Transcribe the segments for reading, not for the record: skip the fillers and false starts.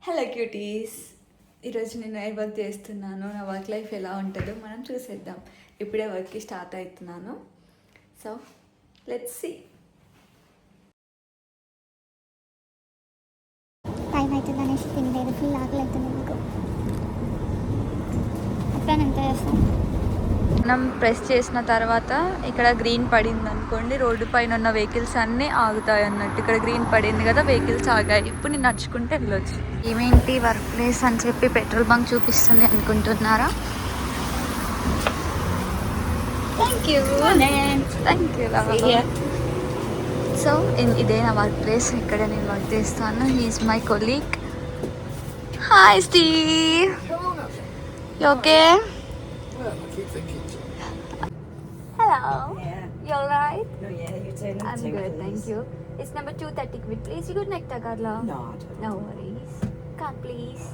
Hello cuties, ఈరోజు నేను ఏ work చేస్తున్నాను, నా వర్క్ లైఫ్ ఎలా ఉంటుందో మనం చూసేద్దాం. ఇప్పుడే వర్క్కి స్టార్ట్ అవుతున్నాను. So let's see. టైం అవుతుంది అనేసి తినలేదు, ఫుల్ ఆకలి అవుతుంది నాకు. అప్పుడు ఎంత చేస్తాం. మనం ప్రెస్ చేసిన తర్వాత ఇక్కడ గ్రీన్ పడింది అనుకోండి, రోడ్డు పైన ఉన్న వెహికల్స్ అన్నీ ఆగుతాయి అన్నట్టు. ఇక్కడ గ్రీన్ పడింది కదా, వెహికల్స్ ఆగాయి. ఇప్పుడు నేను నడుచుకుంటే వెళ్ళొచ్చు. ఏమేంటి వర్క్ ప్లేస్ అని చెప్పి పెట్రోల్ బంక్ చూపిస్తుంది అనుకుంటున్నారా? Thank you. సో ఇదే నా వర్క్ ప్లేస్. ఇక్కడ నేను వర్క్ చేస్తాను. He's my colleague. Hi Steve, okay? Hello. Yeah. You alright? No, yeah, you turn I'm into good, it, thank please. you. It's number 230 quid, please. You good, Nekta Karla? No, I don't. No worries. Card, please.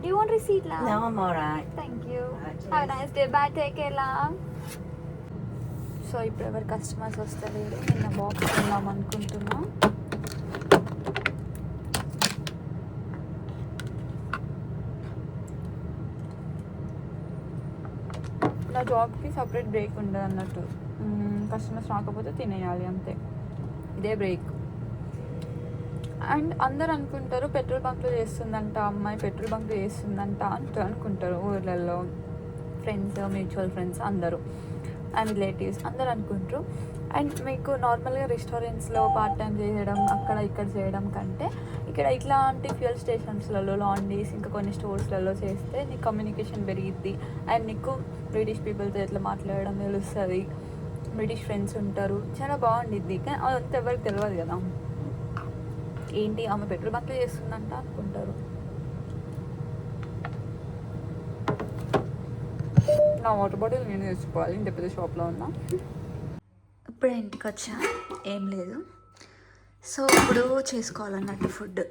Do you want receipt, la? No, I'm alright. Thank you. Alright, Have a cheers. nice day. Bye. Take care, la. So ఇప్పుడు ఎవరు customers వస్తలేరు. నిన్న box తిందాం అనుకుంటున్నా. నా జాబ్కి separate break ఉండదు అన్నట్టు. Customers రాకపోతే తినేయాలి అంతే, ఇదే బ్రేక్. అండ్ అందరు అనుకుంటారు పెట్రోల్ బంక్లో చేస్తుందంట అమ్మాయి, పెట్రోల్ బంక్లో చేస్తుందంట అంటూ అనుకుంటారు ఊర్లలో. ఫ్రెండ్స్, మ్యూచువల్ ఫ్రెండ్స్ అందరూ అండ్ రిలేటివ్స్ అందరు అనుకుంటారు. అండ్ మీకు నార్మల్గా రెస్టారెంట్స్లో పార్ట్ టైం చేయడం, అక్కడ ఇక్కడ చేయడం కంటే ఇక్కడ ఇట్లాంటి ఫ్యూయల్ స్టేషన్స్లలో, లాండ్రీస్, ఇంకా కొన్ని స్టోర్స్లలో చేస్తే నీకు కమ్యూనికేషన్ పెరిగిద్ది. అండ్ నీకు బ్రిటిష్ పీపుల్తో ఎట్లా మాట్లాడడం తెలుస్తుంది, బ్రిటిష్ ఫ్రెండ్స్ ఉంటారు, చాలా బాగుండిద్ది. కానీ అదంతా ఎవరికి తెలియదు కదా. ఏంటి ఆమె పెట్రోల్ బంక్లో చేస్తుందంట అనుకుంటారు. నా వాటర్ బాటిల్ నేను తెచ్చుకోవాలి, ఇంత పెద్ద షాప్లో ఉన్నా. ఇప్పుడే ఇంటికి వచ్చా, ఏం లేదు. సో ఇప్పుడు చేసుకోవాలన్నట్టు ఫుడ్.